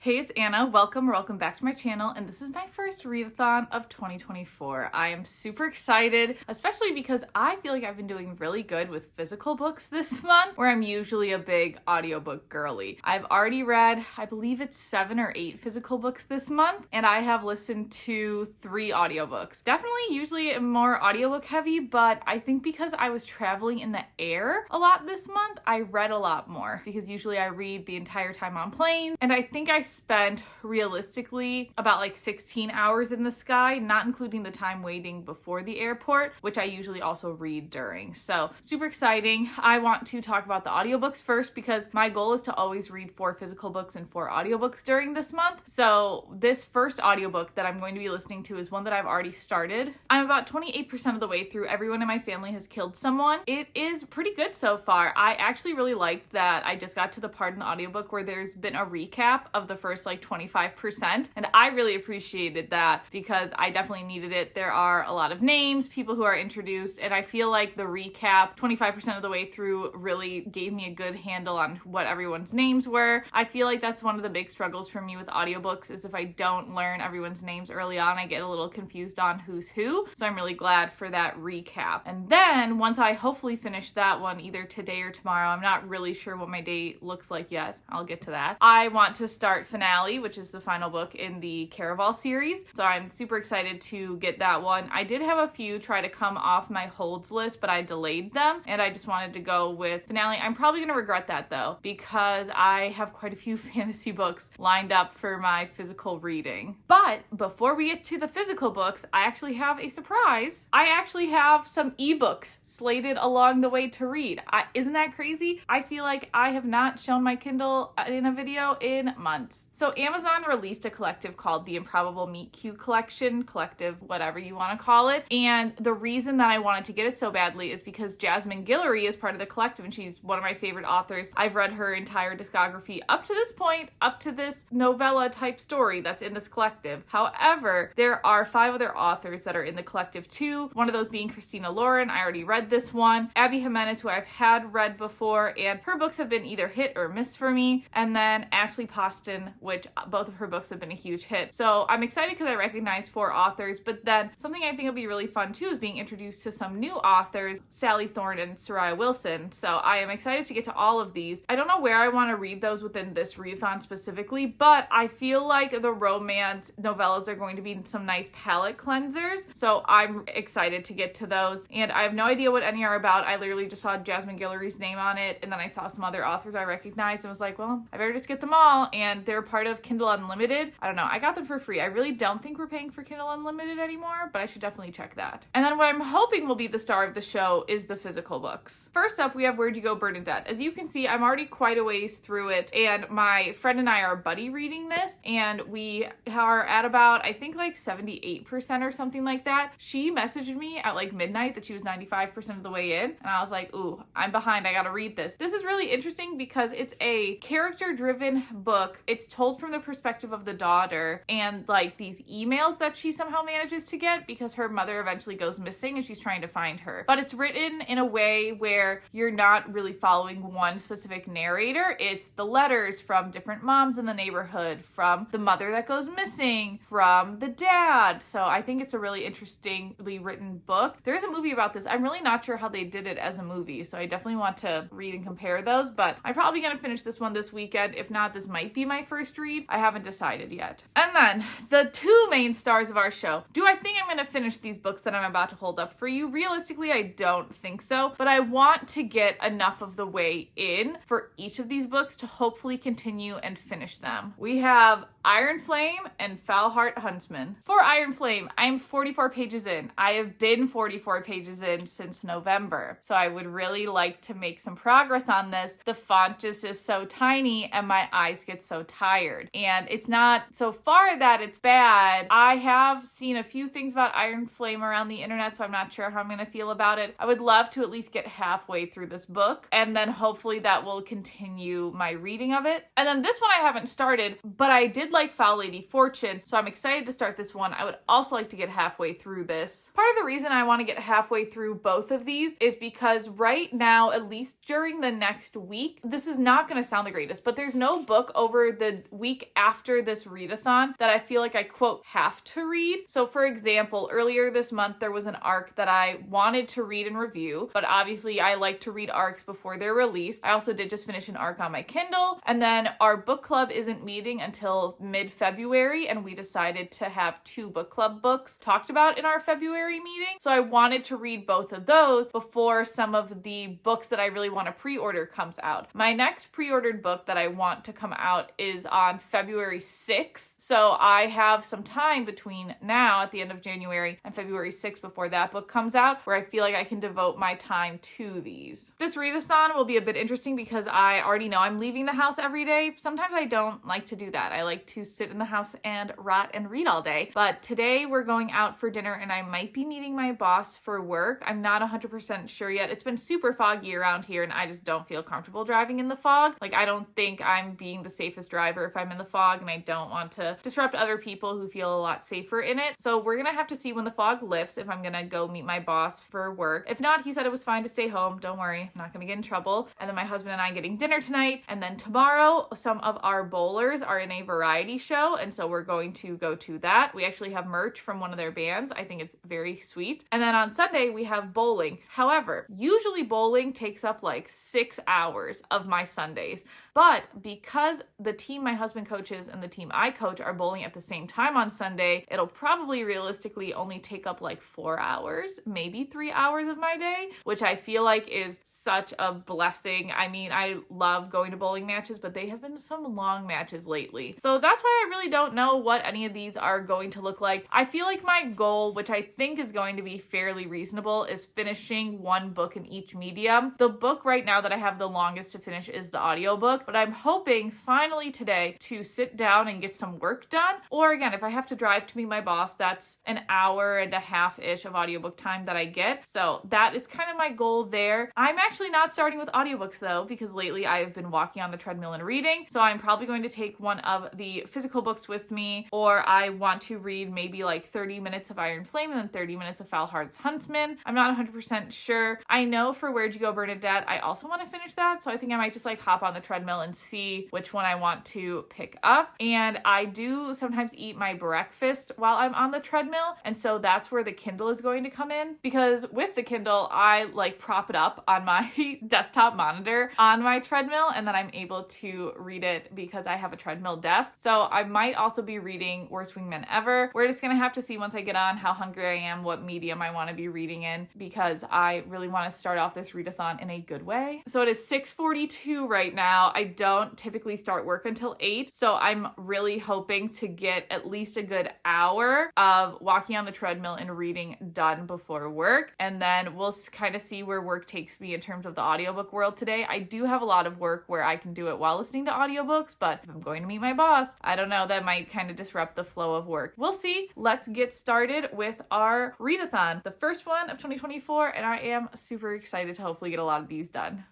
Hey, it's Anna. Welcome back to my channel, and this is my first readathon of 2024. I am super excited, especially because I feel like I've been doing really good with physical books this month, where I'm usually a big audiobook girly. I've already read, I believe it's 7 or 8 physical books this month, and I have listened to 3 audiobooks. Definitely usually more audiobook heavy, but I think because I was traveling in the air a lot this month, I read a lot more, because usually I read the entire time on planes, and I think I spent realistically about like 16 hours in the sky, not including the time waiting before the airport, which I usually also read during. So super exciting. I want to talk about the audiobooks first because my goal is to always read 4 physical books and 4 audiobooks during this month. So this first audiobook that I'm going to be listening to is one that I've already started. I'm about 28% of the way through. Everyone in my family has killed someone. It is pretty good so far. I actually really liked that I just got to the part in the audiobook where there's been a recap of the first like 25%, and I really appreciated that because I definitely needed it. There are a lot of names, people who are introduced, and I feel like the recap 25% of the way through really gave me a good handle on what everyone's names were. I feel like that's one of the big struggles for me with audiobooks is if I don't learn everyone's names early on, I get a little confused on who's who. So I'm really glad for that recap. And then once I hopefully finish that one either today or tomorrow, I'm not really sure what my day looks like yet. I'll get to that. I want to start Finale, which is the final book in the Caraval series. So I'm super excited to get that one. I did have a few try to come off my holds list, but I delayed them and I just wanted to go with Finale. I'm probably going to regret that though, because I have quite a few fantasy books lined up for my physical reading. But before we get to the physical books, I actually have a surprise. I actually have some ebooks slated along the way to read. Isn't that crazy? I feel like I have not shown my Kindle in a video in months. So Amazon released a collective called the Improbable Meet Cute Collection, collective, whatever you want to call it. And the reason that I wanted to get it so badly is because Jasmine Guillory is part of the collective and she's one of my favorite authors. I've read her entire discography up to this point, up to this novella type story that's in this collective. However, there are 5 other authors that are in the collective too. One of those being Christina Lauren. I already read this one. Abby Jimenez, who I've had read before, and her books have been either hit or miss for me. And then Ashley Poston, which both of her books have been a huge hit. So I'm excited because I recognize 4 authors, but then something I think will be really fun too is being introduced to some new authors, Sally Thorne and Soraya Wilson. So I am excited to get to all of these. I don't know where I want to read those within this readathon specifically, but I feel like the romance novellas are going to be some nice palette cleansers. So I'm excited to get to those. And I have no idea what any are about. I literally just saw Jasmine Guillory's name on it, and then I saw some other authors I recognized and was like, well, I better just get them all. And they're part of Kindle Unlimited. I don't know. I got them for free. I really don't think we're paying for Kindle Unlimited anymore, but I should definitely check that. And then what I'm hoping will be the star of the show is the physical books. First up, we have Where'd You Go, Bernadette. As you can see, I'm already quite a ways through it, and my friend and I are buddy reading this, and we are at about, I think like 78% or something like that. She messaged me at like midnight that she was 95% of the way in, and I was like, ooh, I'm behind. I gotta read this. This is really interesting because it's a character-driven book. It's told from the perspective of the daughter and like these emails that she somehow manages to get because her mother eventually goes missing and she's trying to find her. But it's written in a way where you're not really following one specific narrator. It's the letters from different moms in the neighborhood, from the mother that goes missing, from the dad. So I think it's a really interestingly written book. There is a movie about this. I'm really not sure how they did it as a movie, so I definitely want to read and compare those, but I'm probably going to finish this one this weekend. If not, this might be my first read. I haven't decided yet. And then the 2 main stars of our show. Do I think I'm going to finish these books that I'm about to hold up for you? Realistically, I don't think so, but I want to get enough of the way in for each of these books to hopefully continue and finish them. We have Iron Flame and Foul Heart Huntsman. For Iron Flame, I'm 44 pages in. I have been 44 pages in since November, so I would really like to make some progress on this. The font just is so tiny and my eyes get so tired. And it's not so far that it's bad. I have seen a few things about Iron Flame around the internet, so I'm not sure how I'm going to feel about it. I would love to at least get halfway through this book, and then hopefully that will continue my reading of it. And then this one I haven't started, but I did like Foul Lady Fortune, so I'm excited to start this one. I would also like to get halfway through this. Part of the reason I want to get halfway through both of these is because right now, at least during the next week, this is not going to sound the greatest, but there's no book over the the week after this readathon that I feel like I quote have to read. So for example, earlier this month there was an arc that I wanted to read and review, but obviously I like to read arcs before they're released. I also did just finish an arc on my Kindle, and then our book club isn't meeting until mid-February, and we decided to have 2 book club books talked about in our February meeting. So I wanted to read both of those before some of the books that I really want to pre-order comes out. My next pre-ordered book that I want to come out is on February 6th. So I have some time between now at the end of January and February 6th before that book comes out where I feel like I can devote my time to these. This readathon will be a bit interesting because I already know I'm leaving the house every day. Sometimes I don't like to do that. I like to sit in the house and rot and read all day. But today we're going out for dinner and I might be meeting my boss for work. I'm not 100% sure yet. It's been super foggy around here and I just don't feel comfortable driving in the fog. Like, I don't think I'm being the safest driver if I'm in the fog, and I don't want to disrupt other people who feel a lot safer in it. So we're gonna have to see when the fog lifts if I'm gonna go meet my boss for work. If not, he said it was fine to stay home. Don't worry, I'm not gonna get in trouble. And then my husband and I getting dinner tonight. And then tomorrow, some of our bowlers are in a variety show, and so we're going to go to that. We actually have merch from one of their bands. I think it's very sweet. And then on Sunday, we have bowling. However, usually bowling takes up like 6 hours of my Sundays. But because the team my husband coaches and the team I coach are bowling at the same time on Sunday, it'll probably realistically only take up like 4 hours, maybe 3 hours of my day, which I feel like is such a blessing. I mean, I love going to bowling matches, but they have been some long matches lately. So that's why I really don't know what any of these are going to look like. I feel like my goal, which I think is going to be fairly reasonable, is finishing 1 book in each medium. The book right now that I have the longest to finish is the audiobook, but I'm hoping finally today to sit down and get some work done. Or again, if I have to drive to meet my boss, that's an hour and a half-ish of audiobook time that I get. So that is kind of my goal there. I'm actually not starting with audiobooks though, because lately I have been walking on the treadmill and reading. So I'm probably going to take one of the physical books with me, or I want to read maybe like 30 minutes of Iron Flame and then 30 minutes of Falhard's Huntsman. I'm not 100% sure. I know for Where'd You Go, Bernadette, I also want to finish that. So I think I might just like hop on the treadmill and see which one I want to pick up. And I do sometimes eat my breakfast while I'm on the treadmill. And so that's where the Kindle is going to come in, because with the Kindle, I like prop it up on my desktop monitor on my treadmill, and then I'm able to read it because I have a treadmill desk. So I might also be reading Worst Wingman Ever. We're just gonna have to see once I get on how hungry I am, what medium I want to be reading in, because I really want to start off this readathon in a good way. So it is 6:42 right now. I don't typically start work until 8, so I'm really hoping to get at least a good hour of walking on the treadmill and reading done before work, and then we'll kind of see where work takes me in terms of the audiobook world today. I do have a lot of work where I can do it while listening to audiobooks, but if I'm going to meet my boss, I don't know, that might kind of disrupt the flow of work. We'll see. Let's get started with our readathon, the first one of 2024, and I am super excited to hopefully get a lot of these done.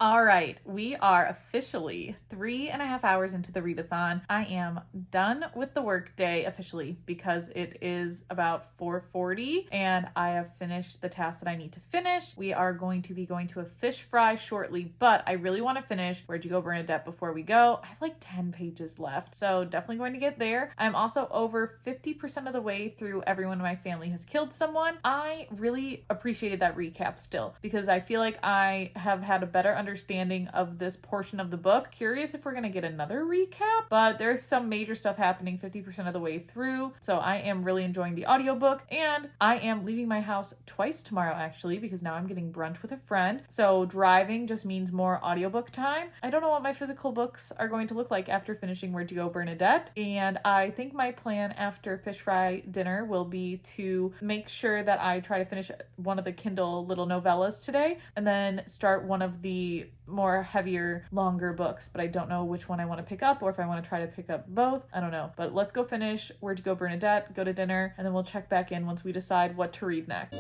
All right, we are officially 3.5 hours into the readathon. I am done with the work day officially because it is about 4:40 and I have finished the task that I need to finish. We are going to be going to a fish fry shortly, but I really want to finish Where'd You Go, Bernadette before we go. I have like 10 pages left, so definitely going to get there. I'm also over 50% of the way through Everyone in My Family Has Killed Someone. I really appreciated that recap still because I feel like I have had a better understanding of this portion of the book. Curious if we're going to get another recap, but there's some major stuff happening 50% of the way through. So I am really enjoying the audiobook, and I am leaving my house twice tomorrow actually because now I'm getting brunch with a friend. So driving just means more audiobook time. I don't know what my physical books are going to look like after finishing Where'd You Go, Bernadette, and I think my plan after fish fry dinner will be to make sure that I try to finish one of the Kindle little novellas today and then start one of the more heavier, longer books, but I don't know which one I want to pick up or if I want to try to pick up both. I don't know, but let's go finish Where'd You Go, Bernadette, go to dinner, and then we'll check back in once we decide what to read next.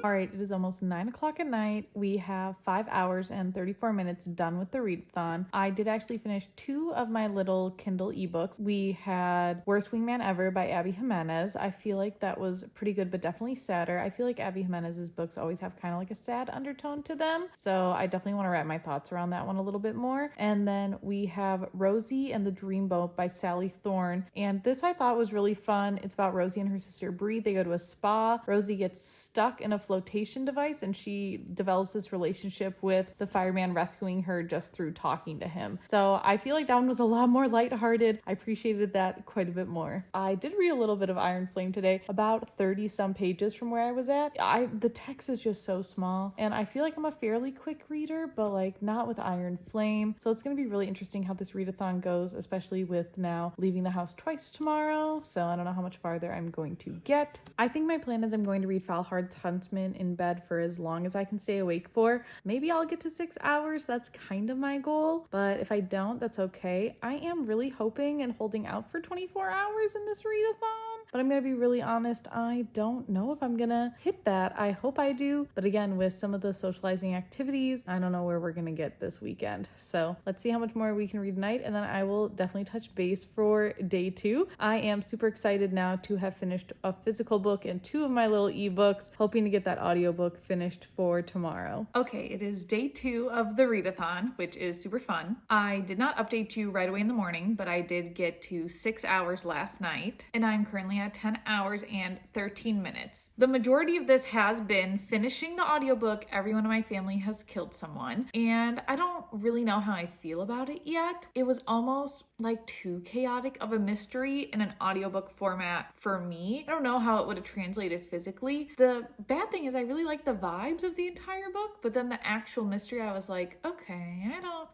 All right, it is almost 9 o'clock at night. We have 5 hours and 34 minutes done with the readathon. I did actually finish 2 of my little Kindle ebooks. We had Worst Wingman Ever by Abby Jimenez. I feel like that was pretty good, but definitely sadder. I feel like Abby Jimenez's books always have kind of like a sad undertone to them. So I definitely want to wrap my thoughts around that one a little bit more. And then we have Rosie and the Dreamboat by Sally Thorne. And this I thought was really fun. It's about Rosie and her sister Bree. They go to a spa. Rosie gets stuck in a flotation device and she develops this relationship with the fireman rescuing her just through talking to him. So I feel like that one was a lot more lighthearted. I appreciated that quite a bit more. I did read a little bit of Iron Flame today, about 30 some pages from where I was at. The text is just so small and I feel like I'm a fairly quick reader, but like not with Iron Flame. So it's going to be really interesting how this readathon goes, especially with now leaving the house twice tomorrow. So I don't know how much farther I'm going to get. I think my plan is I'm going to read Falhard's Huntsman in bed for as long as I can stay awake for. Maybe I'll get to 6 hours. That's kind of my goal. But if I don't, that's okay. I am really hoping and holding out for 24 hours in this readathon. But I'm going to be really honest, I don't know if I'm going to hit that. I hope I do. But again, with some of the socializing activities, I don't know where we're going to get this weekend. So let's see how much more we can read tonight. And then I will definitely touch base for day 2. I am super excited now to have finished a physical book and 2 of my little ebooks, hoping to get that audiobook finished for tomorrow. Okay, it is day 2 of the readathon, which is super fun. I did not update you right away in the morning, but I did get to 6 hours last night. And I'm currently at 10 hours and 13 minutes. The majority of this has been finishing the audiobook. Everyone in my family has killed someone, and I don't really know how I feel about it yet. It was almost like too chaotic of a mystery in an audiobook format for me. I don't know how it would have translated physically. The bad thing is I really like the vibes of the entire book, but then the actual mystery, I was like, okay,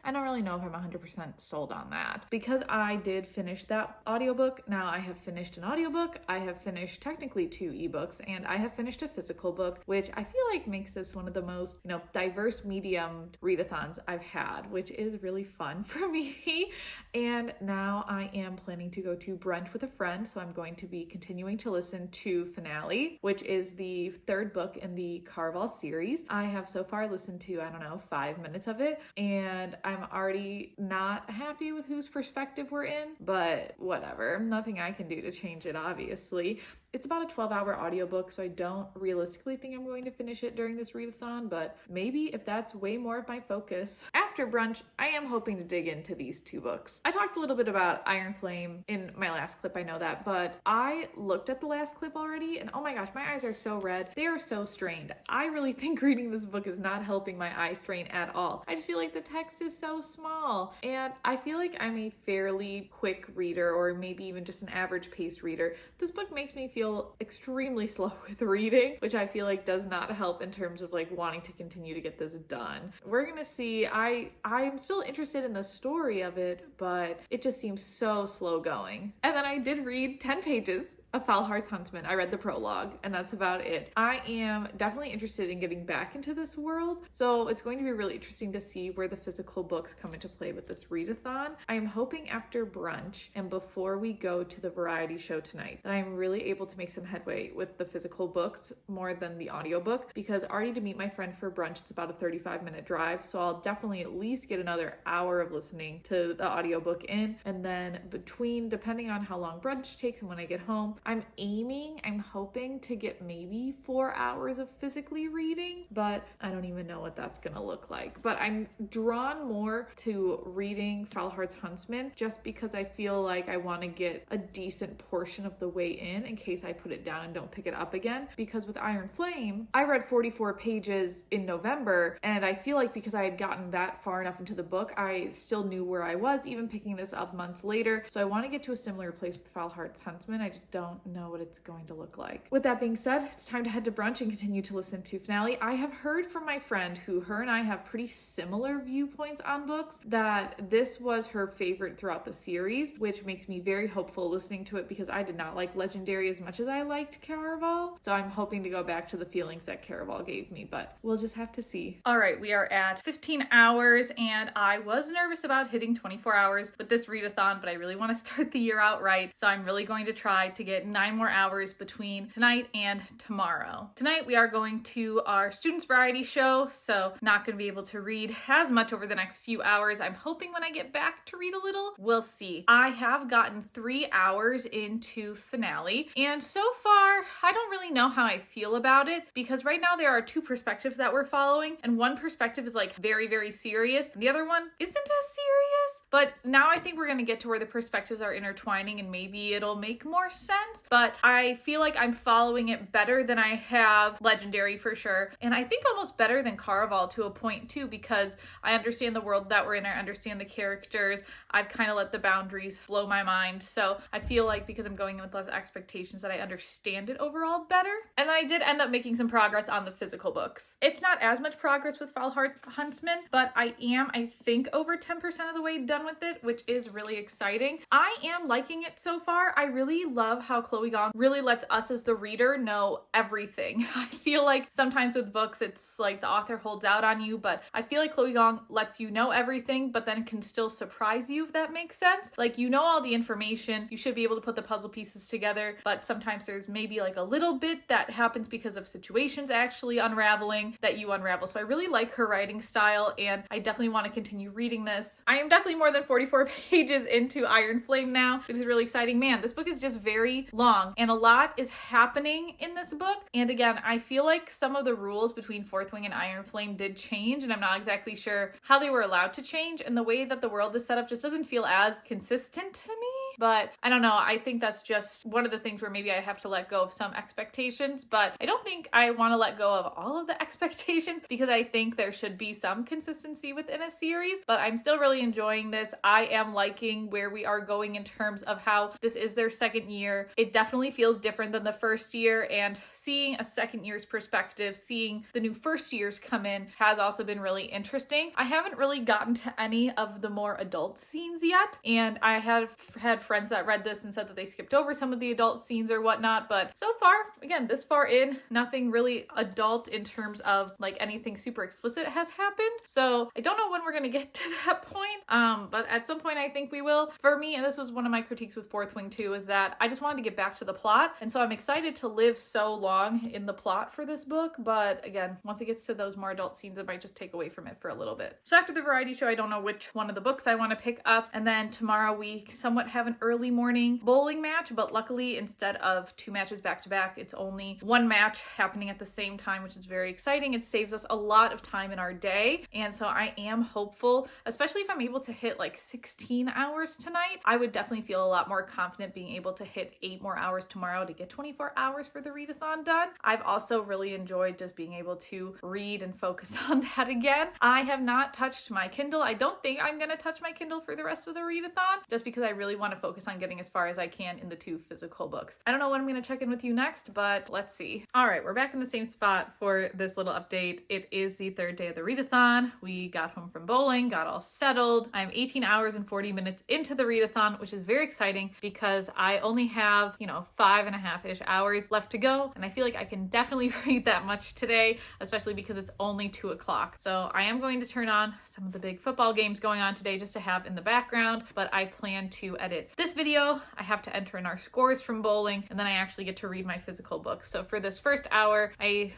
I don't really know if I'm 100% sold on that. Because I did finish that audiobook, now I have finished an audiobook, I have finished technically 2 ebooks, and I have finished a physical book, which I feel like makes this one of the most, diverse medium readathons I've had, which is really fun for me. And now I am planning to go to brunch with a friend, so I'm going to be continuing to listen to Finale, which is the 3rd book in the Caraval series. I have so far listened to, 5 minutes of it, and I'm already not happy with whose perspective we're in, but whatever. Nothing I can do to change it, obviously. It's about a 12-hour audiobook, so I don't realistically think I'm going to finish it during this readathon, but maybe if that's way more of my focus. After brunch, I am hoping to dig into these 2 books. I talked a little bit about Iron Flame in my last clip, I know that, but I looked at the last clip already, and oh my gosh, my eyes are so red. They are so strained. I really think reading this book is not helping my eye strain at all. I just feel like the text is so small, and I feel like I'm a fairly quick reader, or maybe even just an average paced reader. This book makes me feel extremely slow with reading, which I feel like does not help in terms of like wanting to continue to get this done. We're gonna see. I'm still interested in the story of it, but it just seems so slow going. And then I did read 10 pages of Falhard's Huntsman. I read the prologue, and that's about it. I am definitely interested in getting back into this world, so it's going to be really interesting to see where the physical books come into play with this readathon. I am hoping after brunch and before we go to the variety show tonight that I'm really able to make some headway with the physical books more than the audiobook, because already to meet my friend for brunch, it's about a 35-minute drive, so I'll definitely at least get another hour of listening to the audiobook in, and then between, depending on how long brunch takes and when I get home, I'm hoping to get maybe 4 hours of physically reading, but I don't even know what that's gonna look like. But I'm drawn more to reading Falhard's Huntsman just because I feel like I want to get a decent portion of the way in case I put it down and don't pick it up again. Because with Iron Flame, I read 44 pages in November, and I feel like because I had gotten that far enough into the book, I still knew where I was, even picking this up months later. So I want to get to a similar place with Falhard's Huntsman. I just don't know what it's going to look like. With that being said, it's time to head to brunch and continue to listen to Finale. I have heard from my friend who her and I have pretty similar viewpoints on books that this was her favorite throughout the series, which makes me very hopeful listening to it because I did not like Legendary as much as I liked Caraval. So I'm hoping to go back to the feelings that Caraval gave me, but we'll just have to see. All right, we are at 15 hours and I was nervous about hitting 24 hours with this readathon, but I really want to start the year out right. So I'm really going to try to get get 9 more hours between tonight and tomorrow. Tonight we are going to our students variety show, so not going to be able to read as much over the next few hours. I'm hoping when I get back to read a little. We'll see. I have gotten 3 hours into finale, and so far I don't really know how I feel about it, because right now there are 2 perspectives that we're following, and one perspective is like very, very serious, and the other one isn't as serious. But now I think we're going to get to where the perspectives are intertwining and maybe it'll make more sense. But I feel like I'm following it better than I have Legendary for sure. And I think almost better than Caraval to a point too, because I understand the world that we're in. I understand the characters. I've kind of let the boundaries blow my mind. So I feel like because I'm going in with less expectations that I understand it overall better. And then I did end up making some progress on the physical books. It's not as much progress with Falhart Huntsman, but I think over 10% of the way done with it, which is really exciting. I am liking it so far. I really love how Chloe Gong really lets us as the reader know everything. I feel like sometimes with books, it's like the author holds out on you, but I feel like Chloe Gong lets you know everything, but then can still surprise you, if that makes sense. Like, you know all the information, you should be able to put the puzzle pieces together, but sometimes there's maybe like a little bit that happens because of situations actually unraveling that you unravel. So I really like her writing style, and I definitely want to continue reading this. I am definitely more than 44 pages into Iron Flame now, which is really exciting. Man, this book is just very long and a lot is happening in this book. And again, I feel like some of the rules between Fourth Wing and Iron Flame did change, and I'm not exactly sure how they were allowed to change, and the way that the world is set up just doesn't feel as consistent to me. But I don't know, I think that's just one of the things where maybe I have to let go of some expectations, but I don't think I want to let go of all of the expectations, because I think there should be some consistency within a series. But I'm still really enjoying this. I am liking where we are going in terms of how this is their second year. It definitely feels different than the first year, and seeing a second year's perspective, seeing the new first years come in has also been really interesting. I haven't really gotten to any of the more adult scenes yet, and I have had friends that read this and said that they skipped over some of the adult scenes or whatnot, but so far, again, this far in, nothing really adult in terms of like anything super explicit has happened. So I don't know when we're gonna get to that point, but at some point I think we will. For me, and this was one of my critiques with Fourth Wing too, is that I just wanted to get back to the plot, and so I'm excited to live so long in the plot for this book, but again, once it gets to those more adult scenes, it might just take away from it for a little bit. So after the variety show, I don't know which one of the books I want to pick up, and then tomorrow we somewhat have an early morning bowling match, but luckily instead of 2 matches back to back, it's only 1 match happening at the same time, which is very exciting. It saves us a lot of time in our day, and so I am hopeful, especially if I'm able to hit like 16 hours tonight. I would definitely feel a lot more confident being able to hit 8 more hours tomorrow to get 24 hours for the readathon done. I've also really enjoyed just being able to read and focus on that again. I have not touched my Kindle. I don't think I'm gonna touch my Kindle for the rest of the readathon, just because I really want to focus on getting as far as I can in the 2 physical books. I don't know when I'm gonna check in with you next, but let's see. All right, we're back in the same spot for this little update. It is the 3rd day of the readathon. We got home from bowling, got all settled. I'm 18 hours and 40 minutes into the readathon, which is very exciting because I only have, 5.5-ish hours left to go, and I feel like I can definitely read that much today, especially because it's only 2 o'clock. So I am going to turn on some of the big football games going on today just to have in the background, but I plan to edit this video. I have to enter in our scores from bowling, and then I actually get to read my physical book. So for this first hour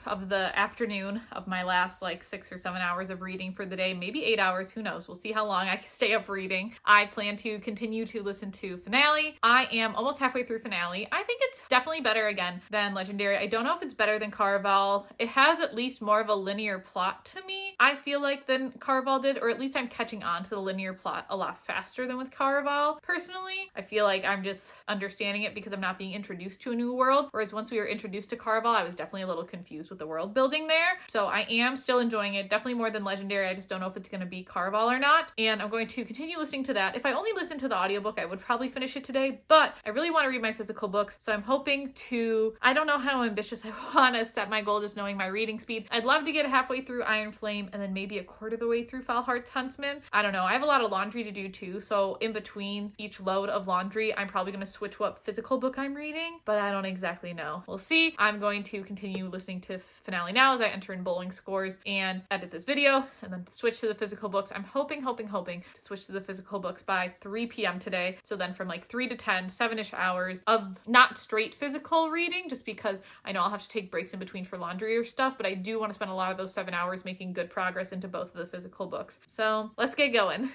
of the afternoon of my last like 6 or 7 hours of reading for the day, maybe 8 hours, who knows, we'll see how long I can stay up reading. I plan to continue to listen to finale. I am almost halfway through finale. I think it's definitely better again than Legendary. I don't know if it's better than Caraval. It has at least more of a linear plot to me, I feel like, than Caraval did, or at least I'm catching on to the linear plot a lot faster than with Caraval. Personally, I feel like I'm just understanding it because I'm not being introduced to a new world, whereas once we were introduced to Caraval, I was definitely a little confused with the world building there. So I am still enjoying it, definitely more than Legendary. I just don't know if it's going to be Caraval or not, and I'm going to continue listening to that. If I only listened to the audiobook, I would probably finish it today, but I really want to read my physical books, so I'm hoping to, I don't know how ambitious I want to set my goal just knowing my reading speed. I'd love to get halfway through Iron Flame and then maybe a quarter of the way through Falhart's Huntsman. I don't know, I have a lot of laundry to do too, so in between each load of laundry, I'm probably going to switch what physical book I'm reading, but I don't exactly know. We'll see. I'm going to continue listening to finale now as I enter in bowling scores and edit this video and then switch to the physical books. I'm hoping to switch to the physical books by 3 p.m. today. So then from like 3 to 10, 7-ish hours of not straight physical reading, just because I know I'll have to take breaks in between for laundry or stuff, but I do want to spend a lot of those 7 hours making good progress into both of the physical books. So let's get going.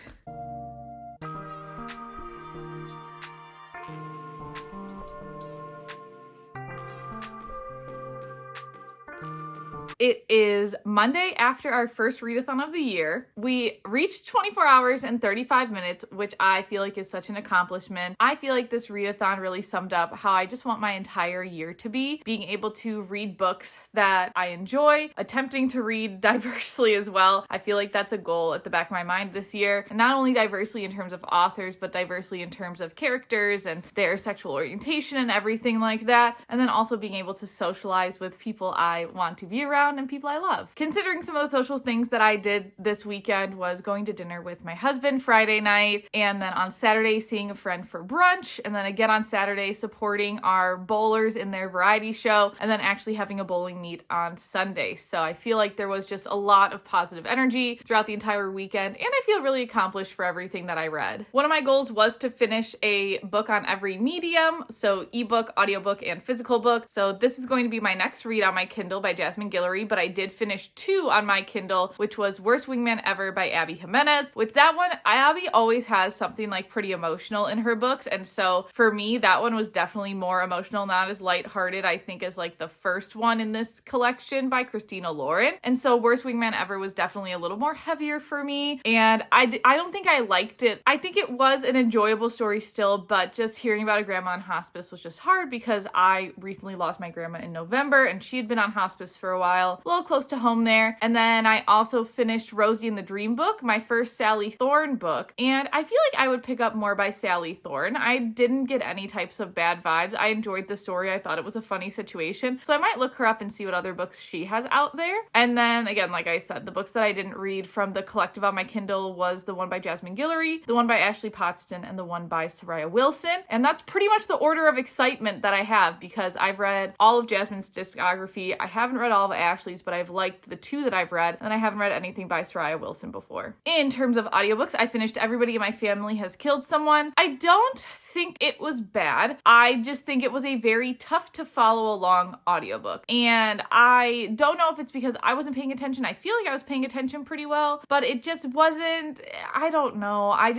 It is Monday after our first readathon of the year. We reached 24 hours and 35 minutes, which I feel like is such an accomplishment. I feel like this readathon really summed up how I just want my entire year to be, being able to read books that I enjoy, attempting to read diversely as well. I feel like that's a goal at the back of my mind this year, and not only diversely in terms of authors, but diversely in terms of characters and their sexual orientation and everything like that, and then also being able to socialize with people I want to be around and people I love. Considering some of the social things that I did this weekend was going to dinner with my husband Friday night, and then on Saturday seeing a friend for brunch, and then again on Saturday supporting our bowlers in their variety show, and then actually having a bowling meet on Sunday. So I feel like there was just a lot of positive energy throughout the entire weekend, and I feel really accomplished for everything that I read. One of my goals was to finish a book on every medium, so ebook, audiobook, and physical book. So this is going to be my next read on my Kindle by Jasmine Guillory, but I did finish 2 on my Kindle, which was Worst Wingman Ever by Abby Jimenez, which that one, Abby always has something like pretty emotional in her books, and so for me, that one was definitely more emotional, not as lighthearted, I think, as like the first one in this collection by Christina Lauren, and so Worst Wingman Ever was definitely a little more heavier for me, and I don't think I liked it. I think it was an enjoyable story still, but just hearing about a grandma on hospice was just hard because I recently lost my grandma in November, and she had been on hospice for a while, a little close to home there. And then I also finished Rosie and the Dream book, my first Sally Thorne book, and I feel like I would pick up more by Sally Thorne. I didn't get any types of bad vibes. I enjoyed the story. I thought it was a funny situation, so I might look her up and see what other books she has out there. And then again, like I said, the books that I didn't read from the collective on my Kindle was the one by Jasmine Guillory, the one by Ashley Potston, and the one by Soraya Wilson. And that's pretty much the order of excitement that I have, because I've read all of Jasmine's discography. I haven't read all of Ashley's, but I've liked the 2 that I've read, and I haven't read anything by Soraya Wilson before. In terms of audiobooks, I finished Everybody in My Family Has Killed Someone. I don't think it was bad. I just think it was a very tough to follow along audiobook. And I don't know if it's because I wasn't paying attention. I feel like I was paying attention pretty well, but it just wasn't, I don't know. I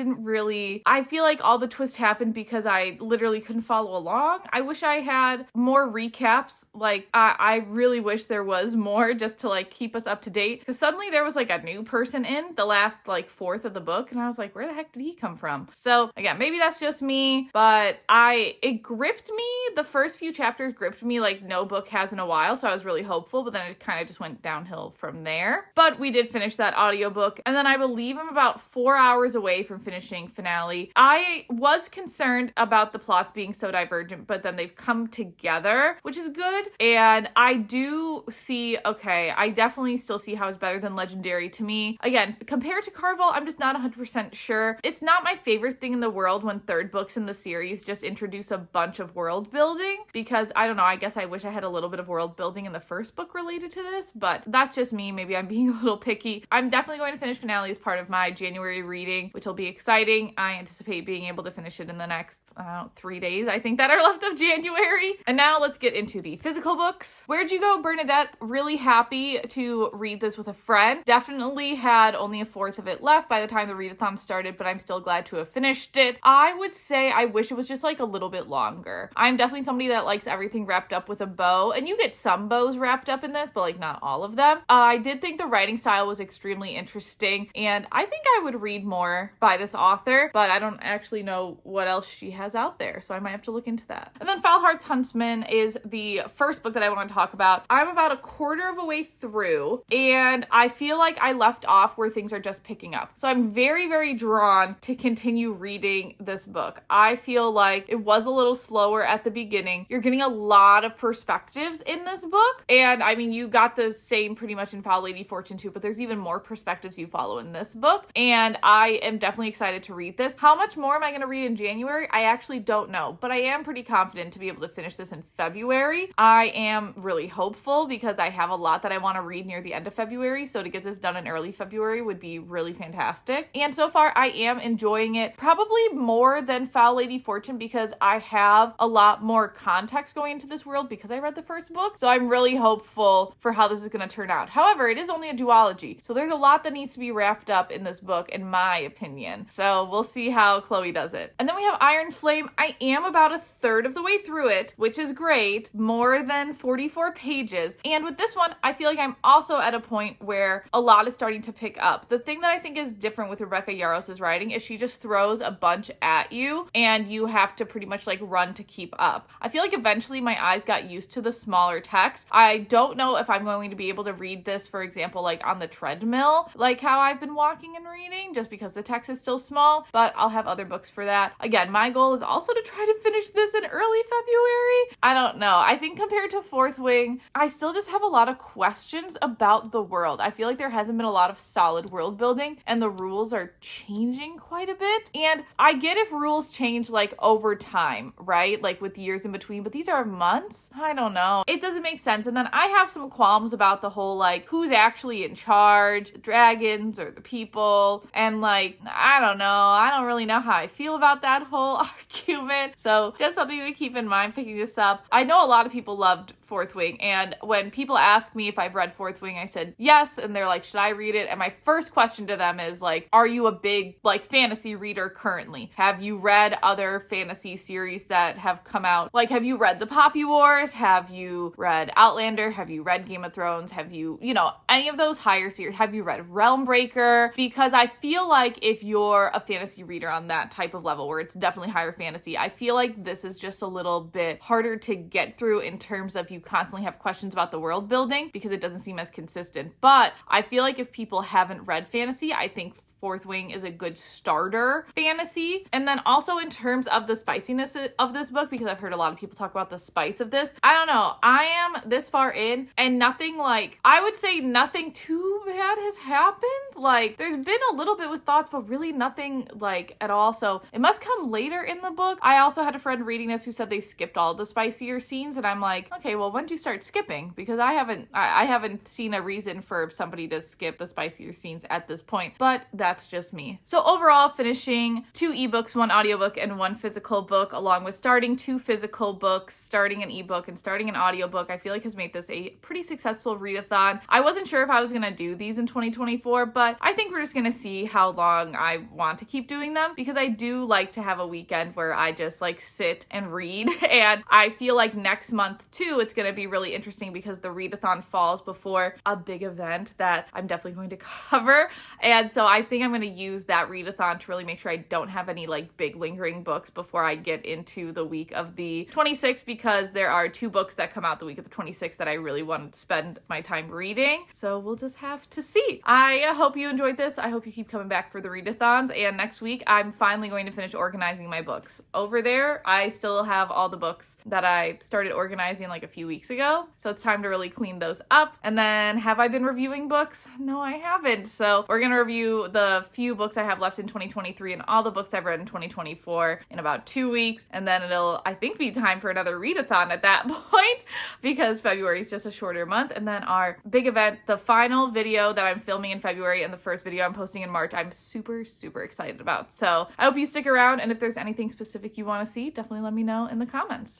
feel like all the twist happened because I literally couldn't follow along. I wish I had more recaps. Like, I really wish there was more just to like keep us up to date, because suddenly there was like a new person in the last like 4th of the book, and I was like, where the heck did he come from? So again, maybe that's just me, but it gripped me. The first few chapters gripped me like no book has in a while, so I was really hopeful, but then it kind of just went downhill from there. But we did finish that audiobook, and then I believe I'm about 4 hours away from finishing finale. I was concerned about the plots being so divergent, but then they've come together, which is good. And I do see, okay, I definitely still see how it's better than Legendary to me. Again, compared to Carvel, I'm just not 100% sure. It's not my favorite thing in the world when third books in the series just introduce a bunch of world building, because I don't know, I guess I wish I had a little bit of world building in the first book related to this, but that's just me. Maybe I'm being a little picky. I'm definitely going to finish finale as part of my January reading, which will be exciting. I anticipate being able to finish it in the next 3 days, I think, that are left of January. And now let's get into the physical books. Where'd You Go, Bernadette? Really happy to read this with a friend. Definitely had only a 4th of it left by the time the readathon started, but I'm still glad to have finished it. I would say I wish it was just like a little bit longer. I'm definitely somebody that likes everything wrapped up with a bow, and you get some bows wrapped up in this, but like not all of them. I did think the writing style was extremely interesting, and I think I would read more by this author, but I don't actually know what else she has out there, so I might have to look into that. And then Foul Hearts Huntsman is the first book that I want to talk about. I'm about 1/4 quarter of a way through, and I feel like I left off where things are just picking up. So I'm very, very drawn to continue reading this book. I feel like it was a little slower at the beginning. You're getting a lot of perspectives in this book, and I mean, you got the same pretty much in Foul Lady Fortune too, but there's even more perspectives you follow in this book, and I am definitely excited to read this. How much more am I going to read in January? I actually don't know, but I am pretty confident to be able to finish this in February. I am really hopeful because I have a lot that I want to read near the end of February, so to get this done in early February would be really fantastic. And so far, I am enjoying it probably more than Foul Lady Fortune because I have a lot more context going into this world because I read the first book, so I'm really hopeful for how this is going to turn out. However, it is only a duology, so there's a lot that needs to be wrapped up in this book, in my opinion. So we'll see how Chloe does it. And then we have Iron Flame. I am about a third of the way through it, which is great. More than 44 pages. And with this one, I feel like I'm also at a point where a lot is starting to pick up. The thing that I think is different with Rebecca Yarros' writing is she just throws a bunch at you and you have to pretty much like run to keep up. I feel like eventually my eyes got used to the smaller text. I don't know if I'm going to be able to read this, for example, like on the treadmill, like how I've been walking and reading, just because the text is still small, but I'll have other books for that. Again, my goal is also to try to finish this in early February. I don't know. I think compared to Fourth Wing, I still just have a lot of questions about the world. I feel like there hasn't been a lot of solid world building and the rules are changing quite a bit. And I get if rules change like over time, right? Like with years in between, but these are months. I don't know. It doesn't make sense. And then I have some qualms about the whole like who's actually in charge, the dragons or the people. And like, I don't know. I don't really know how I feel about that whole argument. So just something to keep in mind picking this up. I know a lot of people loved Fourth Wing, and when people ask me if I've read Fourth Wing, I said yes, and they're like, should I read it? And my first question to them is like, are you a big like fantasy reader currently? Have you read other fantasy series that have come out? Like, have you read the Poppy Wars? Have you read Outlander? Have you read Game of Thrones? Have you, any of those higher series? Have you read Realm Breaker? Because I feel like if you're a fantasy reader on that type of level where it's definitely higher fantasy, I feel like this is just a little bit harder to get through in terms of you constantly have questions about the world building because it doesn't seem as consistent. But I feel like if people haven't read fantasy, I think Fourth Wing is a good starter fantasy. And then also in terms of the spiciness of this book, because I've heard a lot of people talk about the spice of this, I don't know. I am this far in and nothing like, I would say nothing too bad has happened. Like there's been a little bit with thoughts, but really nothing like at all. So it must come later in the book. I also had a friend reading this who said they skipped all the spicier scenes. And I'm like, okay, well, when did you start skipping? Because I haven't seen a reason for somebody to skip the spicier scenes at this point, but that's just me. So overall, finishing 2 ebooks, 1 audiobook, and 1 physical book, along with starting 2 physical books, starting an ebook, and starting an audiobook, I feel like has made this a pretty successful readathon. I wasn't sure if I was going to do these in 2024, but I think we're just going to see how long I want to keep doing them because I do like to have a weekend where I just like sit and read. And I feel like next month too, it's going to be really interesting because the readathon falls before a big event that I'm definitely going to cover. And so I think I'm going to use that readathon to really make sure I don't have any like big lingering books before I get into the week of the 26th, because there are 2 books that come out the week of the 26th that I really want to spend my time reading. So we'll just have to see. I hope you enjoyed this. I hope you keep coming back for the readathons. And next week, I'm finally going to finish organizing my books. Over there, I still have all the books that I started organizing like a few weeks ago. So it's time to really clean those up. And then have I been reviewing books? No, I haven't. So we're going to review the few books I have left in 2023 and all the books I've read in 2024 in about 2 weeks. And then it'll, I think, be time for another readathon at that point because February is just a shorter month. And then our big event, the final video that I'm filming in February and the first video I'm posting in March, I'm super, super excited about. So I hope you stick around. And if there's anything specific you want to see, definitely let me know in the comments.